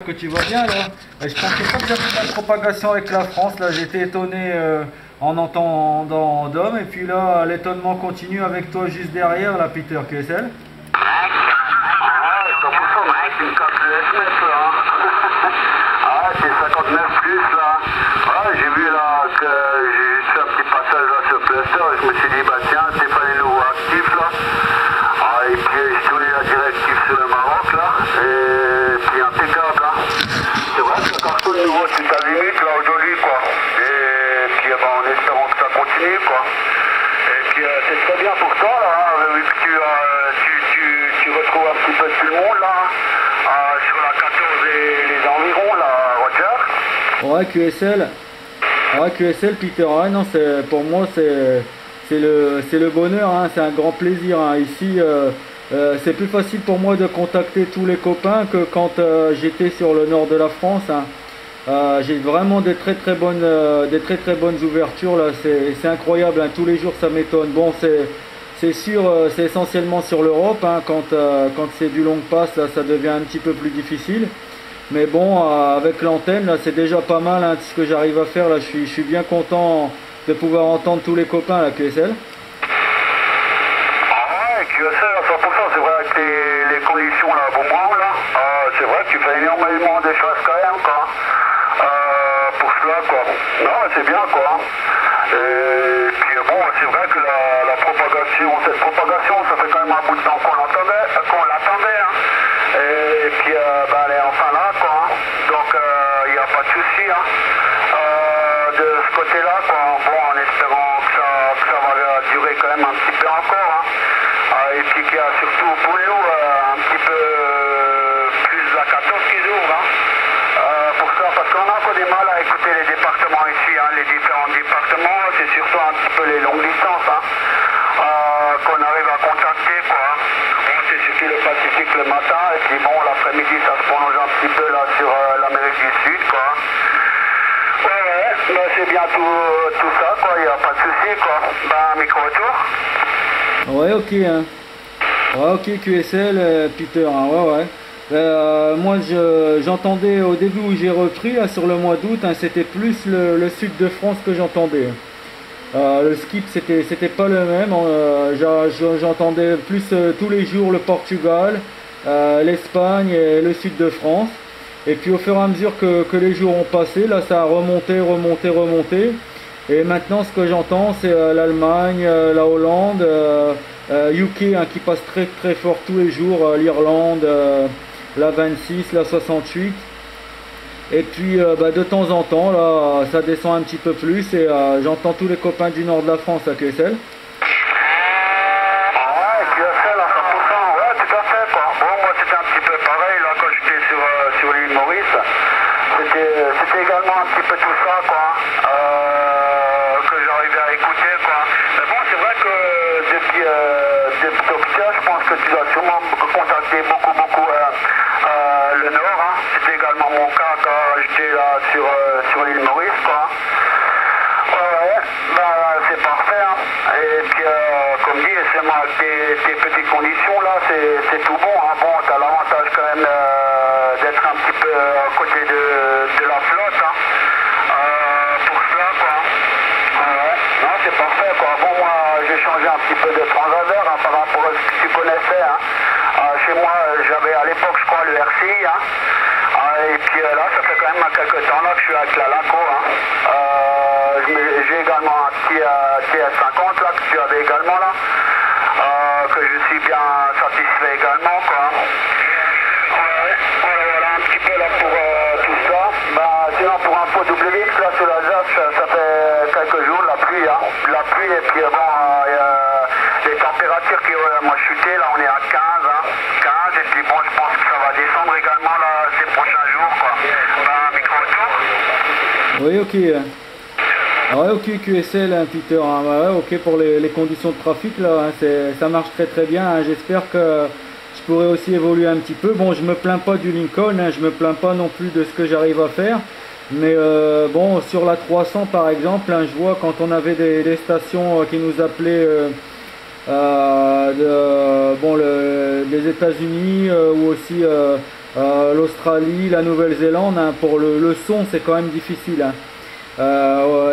Que tu vas bien là. Je pensais pas que j'avais de la propagation avec la France. Là, j'étais étonné en entendant Dom. Et puis là, l'étonnement continue avec toi juste derrière, là, Peter QSL. C'est 59 plus là. J'ai vu là que j'ai fait un petit passage là sur Cluster et je me suis dit bah tiens c'est pas les nouveaux actifs là. Et puis j'ai tourné la directive sur le Maroc là et puis impeccable là. C'est vrai que ça cartonne de nouveau sur ta limite là aujourd'hui quoi. Et puis en espérant que ça continue quoi. Et puis c'est très bien pour toi là, vu que tu retrouves un petit peu tout le monde là. Sur la 14 et les environs là, Roger. Ouais, QSL. Ouais, QSL, Peter. Ouais, non, pour moi, c'est le bonheur. Hein, c'est un grand plaisir. Hein. Ici, c'est plus facile pour moi de contacter tous les copains que quand j'étais sur le nord de la France. Hein. J'ai vraiment des très très bonnes ouvertures là. C'est incroyable. Hein. Tous les jours, ça m'étonne. Bon, c'est sûr, c'est essentiellement sur l'Europe. Hein. Quand c'est du long pass, là, ça devient un petit peu plus difficile. Mais bon, avec l'antenne, là, c'est déjà pas mal hein, ce que j'arrive à faire. Là, je suis bien content de pouvoir entendre tous les copains à la QSL. Ah ouais, QSL à 100%, c'est vrai avec les conditions là, bon moment là, c'est vrai que tu fais énormément de choses quand même quoi. Pour cela quoi. Non, c'est bien quoi. Et puis bon, c'est vrai que cette propagation, ça fait quand même un bout de temps qu'on l'attendait. Hein. Et puis elle est enfin là quoi. Donc il n'y a pas de souci. Hein. De ce côté-là quoi. Bon, en espérant que ça va durer quand même un petit peu encore. Hein. Et puis qu'il y a surtout pour nous un petit peu plus la 14 qui ouvre. Hein. Pour ça, parce qu'on a encore des mal à écouter les départements ici, hein, les différents départements, c'est surtout un petit peu les longues distances hein, qu'on arrive à contacter quoi. Bon, c'est surtout le Pacifique le matin et puis bon l'après-midi ça se prolonge un petit peu là sur l'Amérique du Sud quoi. Ouais, bah, c'est bien tout ça quoi, il n'y a pas de souci quoi. Micro-retour. Ouais, ok. Hein. Ouais, ok, QSL, Peter. Hein, ouais. Moi j'entendais au début où j'ai repris là, sur le mois d'août, hein, c'était plus le sud de France que j'entendais. Le skip c'était pas le même. J'entendais plus tous les jours le Portugal, l'Espagne et le sud de France. Et puis au fur et à mesure que les jours ont passé, là ça a remonté. Et maintenant ce que j'entends c'est l'Allemagne, la Hollande, UK hein, qui passe très très fort tous les jours, l'Irlande, la 26, la 68. Et puis de temps en temps là ça descend un petit peu plus et j'entends tous les copains du nord de la France à QSL. C'était également un petit peu tout ça quoi, que j'arrivais à écouter quoi. Mais bon c'est vrai que depuis Tokyo, je pense que tu dois sûrement contacter beaucoup le nord. Hein. C'était également mon cas quand j'étais là sur l'île Maurice quoi. Ouais, c'est parfait. Hein. Et puis comme dit, c'est moi avec tes petites conditions là, c'est tout bon. Hein. Bon, t'as l'avantage quand même d'être un petit peu à côté de la flotte. Hein. Pour cela quoi. Ouais, non c'est parfait quoi. Bon moi j'ai changé un petit peu de transavers hein, par rapport à ce que tu connaissais. Hein. Chez moi j'avais à l'époque je crois le RCI. Hein. Et puis là ça fait quand même quelques temps là que je suis avec la Laco. Hein. J'ai également un petit TS50 là que tu avais également là. Que je suis bien satisfait également quoi. Voilà un petit peu là pour tout ça. Sinon pour info WX là sur l'Alsace ça fait quelques jours la pluie hein. La pluie et puis les températures qui ont chuté là on est à 15 hein. 15 et puis bon je pense que ça va descendre également là ces prochains jours quoi. Micro-retour. Oui ok. Ouais ok QSL hein, Peter. Hein, ouais, ok pour les conditions de trafic là, hein, ça marche très très bien. Hein, j'espère que je pourrais aussi évoluer un petit peu. Bon je me plains pas du Lincoln, hein, je me plains pas non plus de ce que j'arrive à faire. Mais bon sur la 300 par exemple, hein, je vois quand on avait des stations qui nous appelaient des États-Unis ou aussi l'Australie, la Nouvelle-Zélande, hein, pour le son c'est quand même difficile, hein.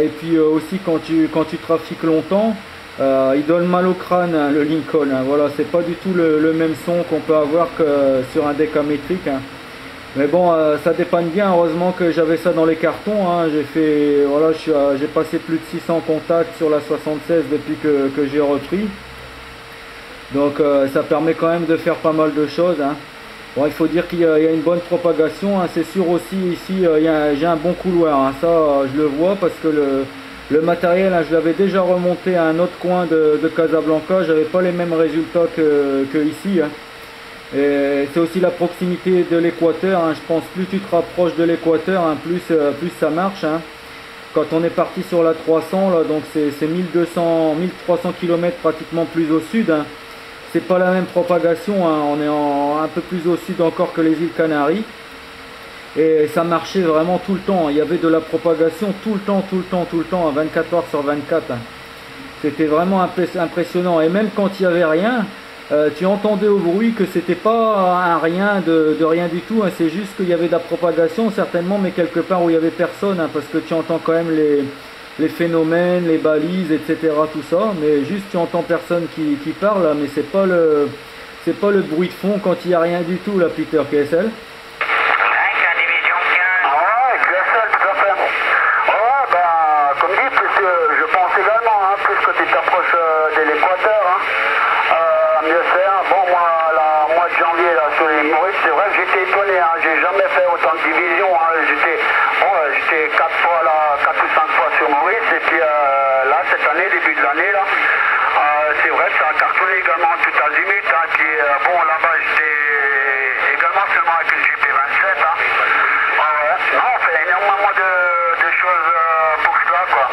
Et puis aussi quand tu trafiques longtemps, il donne mal au crâne, hein, le Lincoln, hein. Voilà, c'est pas du tout le même son qu'on peut avoir que sur un décamétrique, hein. Mais bon, ça dépanne bien. Heureusement que j'avais ça dans les cartons, hein. Voilà, j'ai passé plus de 600 contacts sur la 76 depuis que j'ai repris. Donc ça permet quand même de faire pas mal de choses, hein. Bon, il faut dire qu'il y a une bonne propagation, hein. C'est sûr aussi ici, j'ai un bon couloir, hein. Ça, je le vois parce que le matériel, hein, je l'avais déjà remonté à un autre coin de Casablanca. J'avais pas les mêmes résultats que ici, hein. Et c'est aussi la proximité de l'équateur, hein. Je pense plus tu te rapproches de l'équateur, hein, plus ça marche, hein. Quand on est parti sur la 300, là, donc c'est 1300 km pratiquement plus au sud, hein. C'est pas la même propagation, hein. On est un peu plus au sud encore que les îles Canaries. Et ça marchait vraiment tout le temps. Il y avait de la propagation tout le temps, à 24 heures sur 24, hein. C'était vraiment impressionnant. Et même quand il n'y avait rien, tu entendais au bruit que c'était pas un rien de rien du tout, hein. C'est juste qu'il y avait de la propagation certainement, mais quelque part où il y avait personne, hein, parce que tu entends quand même les phénomènes, les balises, etc. tout ça, mais juste tu entends personne qui parle, là, mais c'est pas le bruit de fond quand il n'y a rien du tout là, Peter KSL. J'étais 4 ou 5 fois sur Maurice, et puis là, cette année, début de l'année, là, c'est vrai que ça a cartonné également tout azimut, hein, bon, là-bas, j'étais également seulement avec une GP27, hein. Non, on fait énormément de choses pour cela, quoi.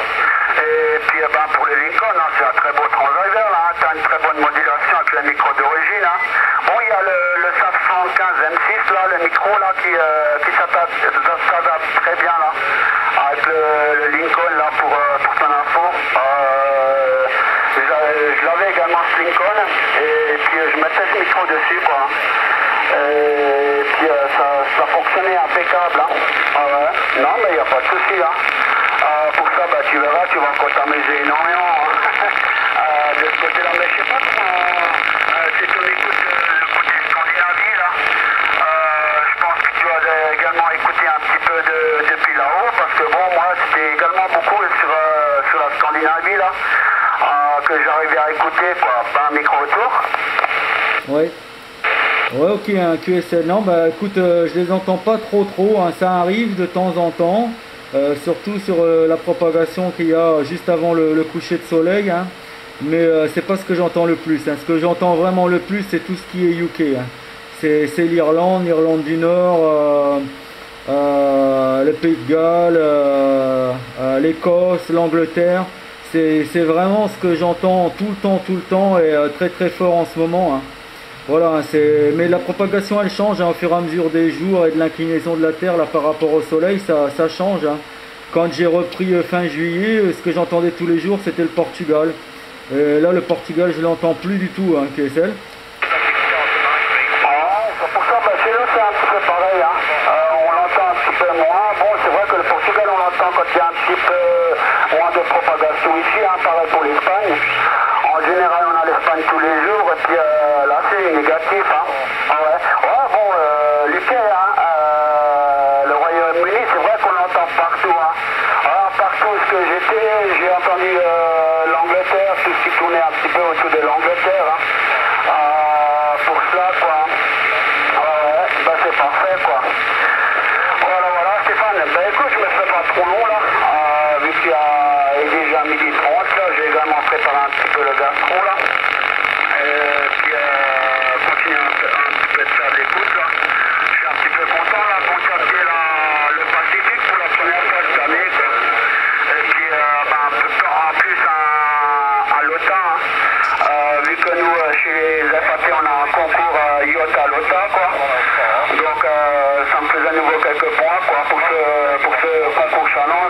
Et puis, pour les Lincoln, hein, c'est un très beau transriver, là, hein, t'as une très bonne modulation avec le micro d'origine, hein. Bon, il y a le SAF 115 M6, là, le micro, là, qui s'adapte très bien, là, avec le Lincoln, là, pour ton info. Je l'avais également, ce Lincoln, et puis je mettais ce micro dessus, quoi. Et puis ça fonctionnait impeccable, hein. Non, mais il n'y a pas de souci, hein. Pour ça, tu verras, tu vas encore t'amuser énormément, hein. De ce côté-là, mais je sais pas comment, si tu écoutes le côté Scandinavie, là, je pense que tu vas également écouter un petit peu depuis là-haut, parce que bon, moi, c'était également beaucoup sur la Scandinavie, là, que j'arrivais à écouter, quoi, pas un micro autour. Ouais. Ouais, ok, un QSL. Non, bah écoute, je les entends pas trop, hein. Ça arrive de temps en temps, surtout sur la propagation qu'il y a juste avant le coucher de soleil, hein. Mais c'est pas ce que j'entends le plus, hein. Ce que j'entends vraiment le plus, c'est tout ce qui est UK, hein. C'est l'Irlande du Nord, le Pays de Galles, l'Écosse, l'Angleterre. C'est vraiment ce que j'entends tout le temps et très très fort en ce moment, hein. Voilà, mais la propagation elle change, hein, au fur et à mesure des jours et de l'inclinaison de la Terre là, par rapport au Soleil, ça change, hein. Quand j'ai repris fin juillet, ce que j'entendais tous les jours c'était le Portugal. Et là le Portugal je l'entends plus du tout, hein, KSL. C'est pour ça, chez nous c'est un petit peu pareil, hein. On l'entend un petit peu moins. Bon, c'est vrai que le Portugal on l'entend quand il y a un petit peu moins de propagation ici, hein, pareil pour l'Espagne. En général on a l'Espagne tous les jours et puis là c'est négatif, hein. Bon, l'UK, hein, le Royaume-Uni, c'est vrai qu'on l'entend partout, hein. Partout où j'étais, j'ai entendu l'Angleterre, tout ce qui tournait un petit peu autour de l'Angleterre, hein. Pour cela, quoi. C'est parfait, quoi. Voilà, Stéphane. Écoute, je me fais pas trop long, là. Vu qu'il est déjà 12h30, là, j'ai également préparé un petit peu le gastro, là. Et puis, continuer un petit peu de faire de l'écoute, là. Je suis un petit peu content, là, pour capter le Pacifique pour la première fois cette année, quoi. Et puis, en plus, à l'OTA, hein. Vu que nous, chez les FAT, on a un concours yacht à l'OTA, quoi. Donc, ça me faisait à nouveau quelques points, quoi, pour ce concours chaland,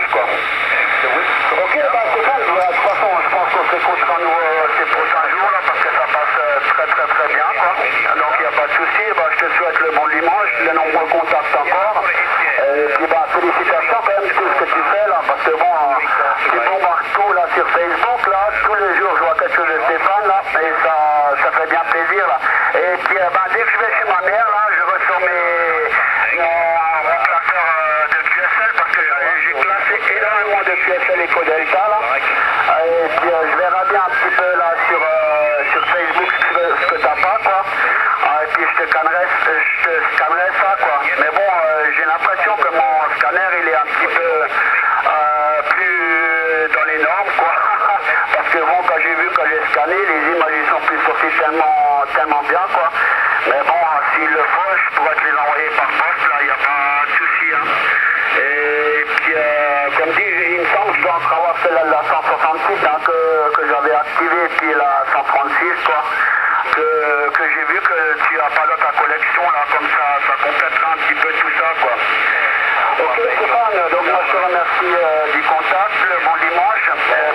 merci du contact, bon dimanche,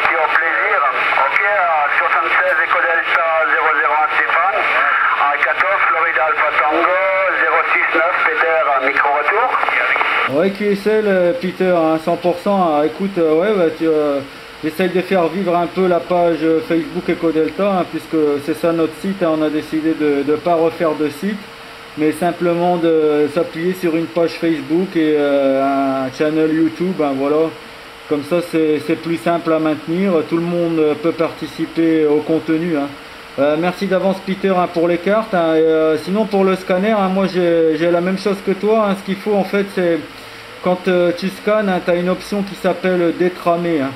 puis au plaisir. Ok, à 76 Eco Delta 001 Stéphane, à 14 Florida Alpha Tango 069 Peter, micro retour. Ouais, QSL, Peter, à 100%. Écoute, ouais, bah, j'essaye de faire vivre un peu la page Facebook EcoDelta, hein, puisque c'est ça notre site. Hein, on a décidé de ne pas refaire de site, mais simplement de s'appuyer sur une page Facebook et un channel YouTube. Hein, voilà. Comme ça, c'est plus simple à maintenir. Tout le monde peut participer au contenu. Hein. Merci d'avance, Peter, hein, pour les cartes. Hein, et, sinon, pour le scanner, hein, moi j'ai la même chose que toi. Hein. Ce qu'il faut, en fait, c'est quand tu scannes, hein, tu as une option qui s'appelle détramer. Hein.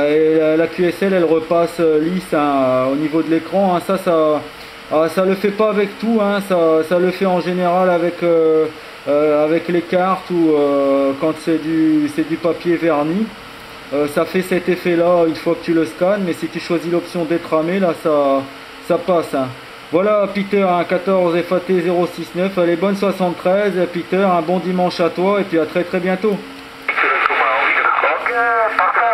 Et la QSL, elle repasse lisse, hein, au niveau de l'écran. Hein. Ça le fait pas avec tout. Hein. Ça le fait en général avec les cartes ou quand c'est du papier verni. Ça fait cet effet là une fois que tu le scannes, mais si tu choisis l'option détramer, là ça passe. Hein. Voilà, Peter, un 14 FAT 069, allez, bonne 73 Peter, un bon dimanche à toi et puis à très bientôt. Ok, parfait.